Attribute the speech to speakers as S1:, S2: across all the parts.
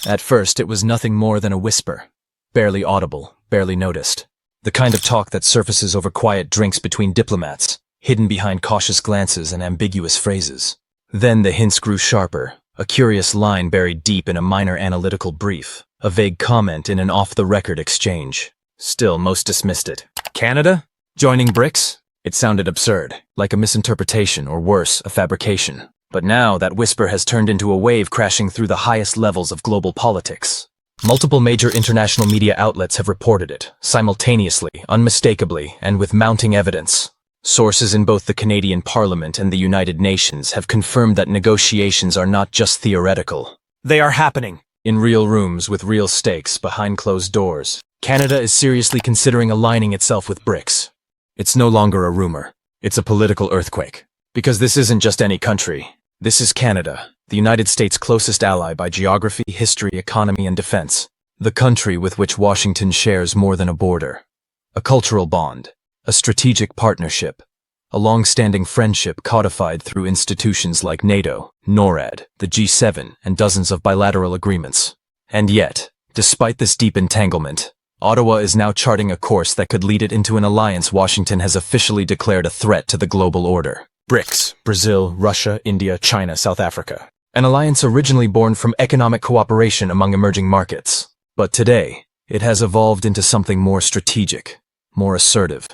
S1: At first, it was nothing more than a whisper. Barely audible, barely noticed. The kind of talk that surfaces over quiet drinks between diplomats, hidden behind cautious glances and ambiguous phrases. Then the hints grew sharper, a curious line buried deep in a minor analytical brief, a vague comment in an off-the-record exchange. Still, most dismissed it. Canada? Joining BRICS? It sounded absurd, like a misinterpretation or worse, a fabrication. But now that whisper has turned into a wave crashing through the highest levels of global politics. Multiple major international media outlets have reported it, simultaneously, unmistakably, and with mounting evidence. Sources in both the Canadian Parliament and the United Nations have confirmed that negotiations are not just theoretical. They are happening. In real rooms with real stakes behind closed doors. Canada is seriously considering aligning itself with BRICS. It's no longer a rumor. It's a political earthquake. Because this isn't just any country. This is Canada, the United States' closest ally by geography, history, economy, and defense. The country with which Washington shares more than a border. A cultural bond. A strategic partnership. A long-standing friendship codified through institutions like NATO, NORAD, the G7, and dozens of bilateral agreements. And yet, despite this deep entanglement, Ottawa is now charting a course that could lead it into an alliance Washington has officially declared a threat to the global order. BRICS, Brazil, Russia, India, China, South Africa. An alliance originally born from economic cooperation among emerging markets. But today, it has evolved into something more strategic, more assertive.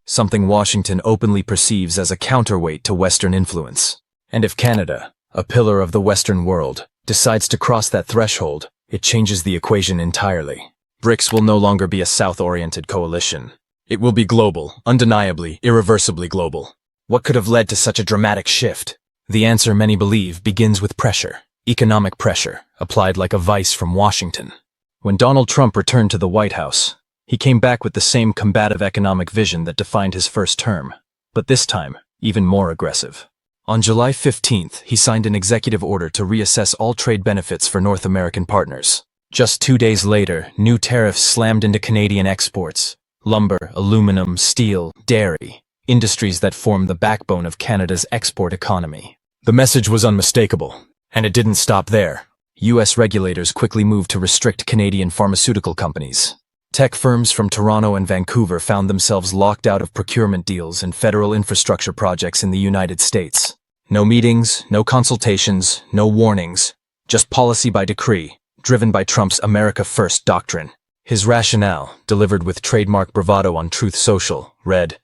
S1: Something Washington openly perceives as a counterweight to Western influence. And if Canada, a pillar of the Western world, decides to cross that threshold, it changes the equation entirely. BRICS will no longer be a South-oriented coalition. It will be global, undeniably, irreversibly global. What could have led to such a dramatic shift? The answer, many believe, begins with pressure. Economic pressure, applied like a vice from Washington. When Donald Trump returned to the White House, he came back with the same combative economic vision that defined his first term, but this time, even more aggressive. On July 15th, he signed an executive order to reassess all trade benefits for North American partners. Just 2 days later, new tariffs slammed into Canadian exports. Lumber, aluminum, steel, dairy. Industries that form the backbone of Canada's export economy. The message was unmistakable, and it didn't stop there. U.S. regulators quickly moved to restrict Canadian pharmaceutical companies. Tech firms from Toronto and Vancouver found themselves locked out of procurement deals and federal infrastructure projects in the United States. No meetings, no consultations, no warnings, just policy by decree, driven by Trump's America First doctrine. His rationale, delivered with trademark bravado on Truth Social, read,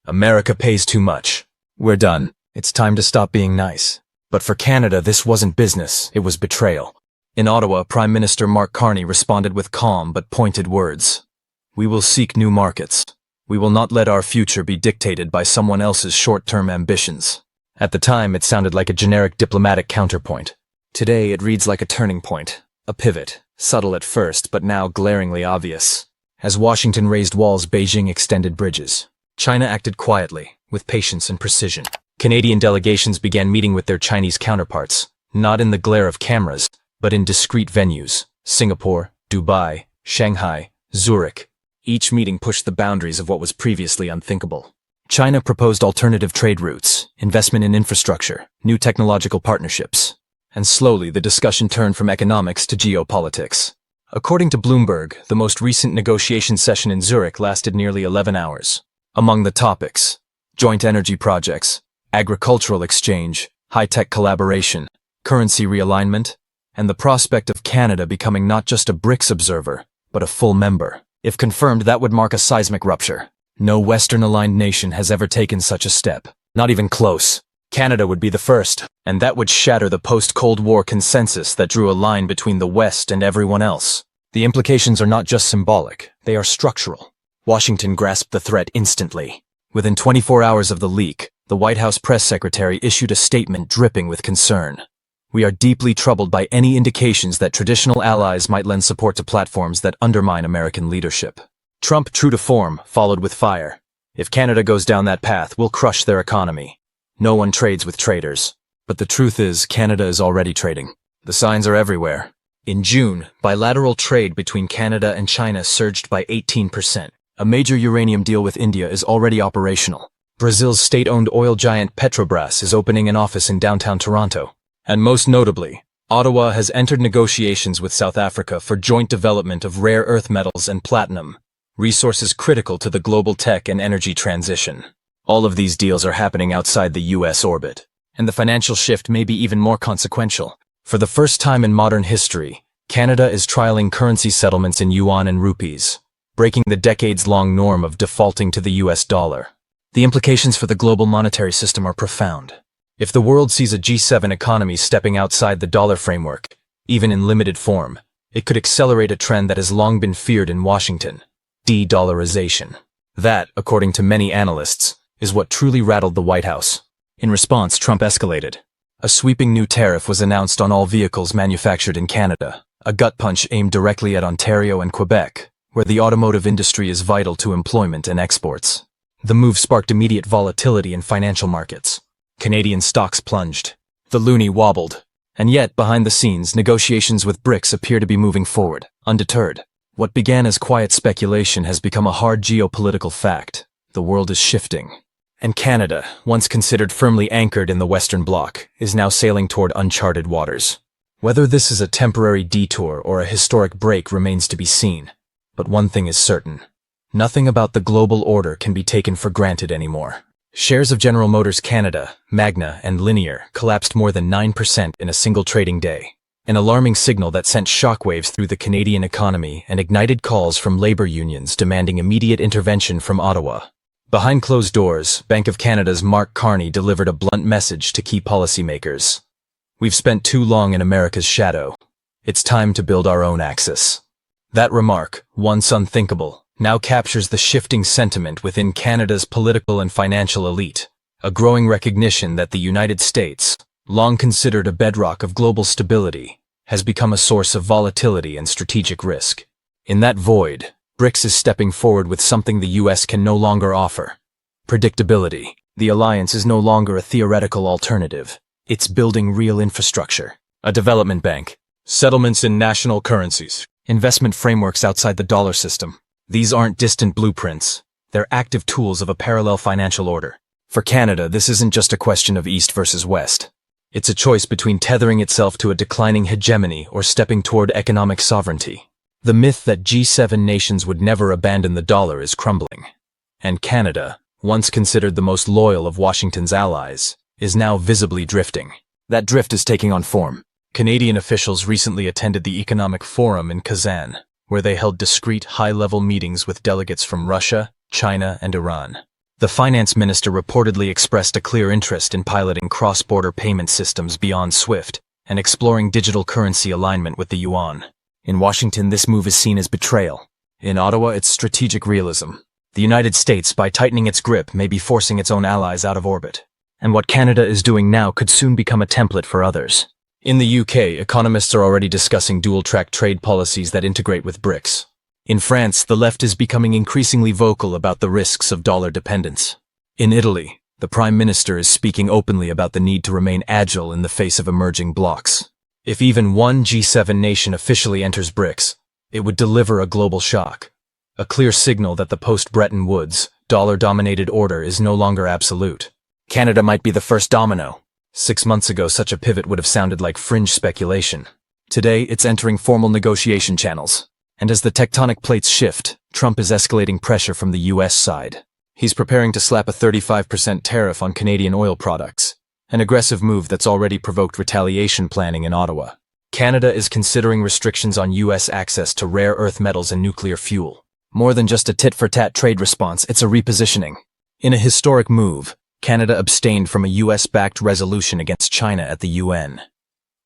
S1: "America pays too much. We're done. It's time to stop being nice." But for Canada, this wasn't business, it was betrayal. In Ottawa, Prime Minister Mark Carney responded with calm but pointed words. "We will seek new markets. We will not let our future be dictated by someone else's short-term ambitions." At the time, it sounded like a generic diplomatic counterpoint. Today, it reads like a turning point, a pivot, subtle at first but now glaringly obvious. As Washington raised walls, Beijing extended bridges. China acted quietly, with patience and precision. Canadian delegations began meeting with their Chinese counterparts, not in the glare of cameras, but in discreet venues. Singapore, Dubai, Shanghai, Zurich. Each meeting pushed the boundaries of what was previously unthinkable. China proposed alternative trade routes, investment in infrastructure, new technological partnerships. And slowly the discussion turned from economics to geopolitics. According to Bloomberg, the most recent negotiation session in Zurich lasted nearly 11 hours. Among the topics, joint energy projects, agricultural exchange, high-tech collaboration, currency realignment, and the prospect of Canada becoming not just a BRICS observer, but a full member. If confirmed, that would mark a seismic rupture. No Western-aligned nation has ever taken such a step. Not even close. Canada would be the first, and that would shatter the post-Cold War consensus that drew a line between the West and everyone else. The implications are not just symbolic, they are structural. Washington grasped the threat instantly. Within 24 hours of the leak, the White House press secretary issued a statement dripping with concern. "We are deeply troubled by any indications that traditional allies might lend support to platforms that undermine American leadership." Trump, true to form, followed with fire. "If Canada goes down that path, we'll crush their economy. No one trades with traitors." But the truth is, Canada is already trading. The signs are everywhere. In June, bilateral trade between Canada and China surged by 18%. A major uranium deal with India is already operational. Brazil's state-owned oil giant Petrobras is opening an office in downtown Toronto. And most notably, Ottawa has entered negotiations with South Africa for joint development of rare earth metals and platinum, resources critical to the global tech and energy transition. All of these deals are happening outside the US orbit, and the financial shift may be even more consequential. For the first time in modern history, Canada is trialing currency settlements in yuan and rupees, breaking the decades-long norm of defaulting to the US dollar. The implications for the global monetary system are profound. If the world sees a G7 economy stepping outside the dollar framework, even in limited form, it could accelerate a trend that has long been feared in Washington: de-dollarization. That, according to many analysts, is what truly rattled the White House. In response, Trump escalated. A sweeping new tariff was announced on all vehicles manufactured in Canada, a gut punch aimed directly at Ontario and Quebec, where the automotive industry is vital to employment and exports. The move sparked immediate volatility in financial markets. Canadian stocks plunged. The loonie wobbled. And yet, behind the scenes, negotiations with BRICS appear to be moving forward, undeterred. What began as quiet speculation has become a hard geopolitical fact. The world is shifting. And Canada, once considered firmly anchored in the Western Bloc, is now sailing toward uncharted waters. Whether this is a temporary detour or a historic break remains to be seen. But one thing is certain. Nothing about the global order can be taken for granted anymore. Shares of General Motors Canada, Magna, and Linear collapsed more than 9% in a single trading day. An alarming signal that sent shockwaves through the Canadian economy and ignited calls from labor unions demanding immediate intervention from Ottawa. Behind closed doors, Bank of Canada's Mark Carney delivered a blunt message to key policymakers. We've spent too long in America's shadow. It's time to build our own axis. That remark, once unthinkable, now captures the shifting sentiment within Canada's political and financial elite, a growing recognition that the United States, long considered a bedrock of global stability, has become a source of volatility and strategic risk. In that void, BRICS is stepping forward with something the US can no longer offer: predictability. The alliance is no longer a theoretical alternative. It's building real infrastructure, a development bank, settlements in national currencies, investment frameworks outside the dollar system. These aren't distant blueprints. They're active tools of a parallel financial order. For Canada, this isn't just a question of East versus West. It's a choice between tethering itself to a declining hegemony or stepping toward economic sovereignty. The myth that G7 nations would never abandon the dollar is crumbling. And Canada, once considered the most loyal of Washington's allies, is now visibly drifting. That drift is taking on form. Canadian officials recently attended the Economic Forum in Kazan, where they held discreet, high-level meetings with delegates from Russia, China, and Iran. The finance minister reportedly expressed a clear interest in piloting cross-border payment systems beyond SWIFT and exploring digital currency alignment with the yuan. In Washington, this move is seen as betrayal. In Ottawa, it's strategic realism. The United States, by tightening its grip, may be forcing its own allies out of orbit. And what Canada is doing now could soon become a template for others. In the UK, economists are already discussing dual-track trade policies that integrate with BRICS. In France, the left is becoming increasingly vocal about the risks of dollar dependence. In Italy, the Prime Minister is speaking openly about the need to remain agile in the face of emerging blocs. If even one G7 nation officially enters BRICS, it would deliver a global shock. A clear signal that the post-Bretton Woods, dollar-dominated order is no longer absolute. Canada might be the first domino. 6 months ago, such a pivot would have sounded like fringe speculation. Today, it's entering formal negotiation channels. And as the tectonic plates shift, Trump is escalating pressure from the US side. He's preparing to slap a 35% tariff on Canadian oil products, an aggressive move that's already provoked retaliation planning in Ottawa. Canada is considering restrictions on US access to rare earth metals and nuclear fuel. More than just a tit-for-tat trade response, it's a repositioning. In a historic move, Canada abstained from a US-backed resolution against China at the UN.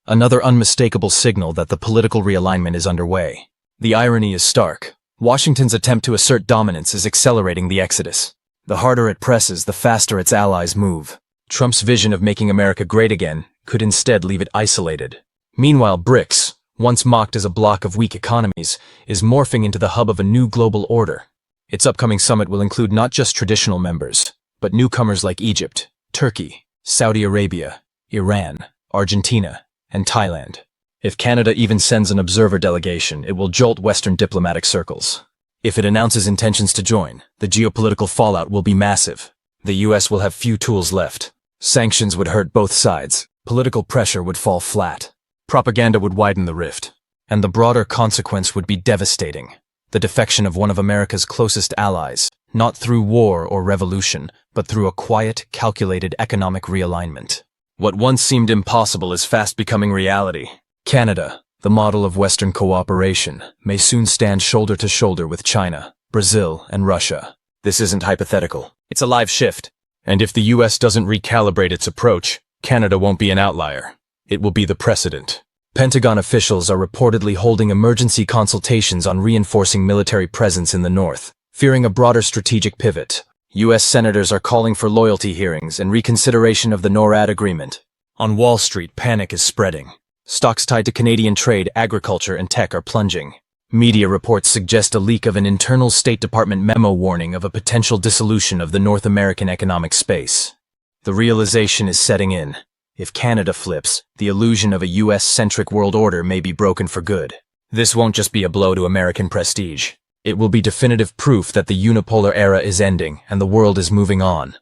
S1: Another unmistakable signal that the political realignment is underway. The irony is stark. Washington's attempt to assert dominance is accelerating the exodus. The harder it presses, the faster its allies move. Trump's vision of making America great again could instead leave it isolated. Meanwhile, BRICS, once mocked as a bloc of weak economies, is morphing into the hub of a new global order. Its upcoming summit will include not just traditional members, but newcomers like Egypt, Turkey, Saudi Arabia, Iran, Argentina, and Thailand. If Canada even sends an observer delegation, it will jolt Western diplomatic circles. If it announces intentions to join, the geopolitical fallout will be massive. The US will have few tools left. Sanctions would hurt both sides. Political pressure would fall flat. Propaganda would widen the rift, and the broader consequence would be devastating. The defection of one of America's closest allies, not through war or revolution, but through a quiet, calculated economic realignment. What once seemed impossible is fast becoming reality. Canada, the model of Western cooperation, may soon stand shoulder to shoulder with China, Brazil, and Russia. This isn't hypothetical. It's a live shift. And if the US doesn't recalibrate its approach, Canada won't be an outlier. It will be the precedent. Pentagon officials are reportedly holding emergency consultations on reinforcing military presence in the north, fearing a broader strategic pivot. US senators are calling for loyalty hearings and reconsideration of the NORAD agreement. On Wall Street, panic is spreading. Stocks tied to Canadian trade, agriculture, and tech are plunging. Media reports suggest a leak of an internal State Department memo warning of a potential dissolution of the North American economic space. The realization is setting in. If Canada flips, the illusion of a US-centric world order may be broken for good. This won't just be a blow to American prestige. It will be definitive proof that the unipolar era is ending and the world is moving on.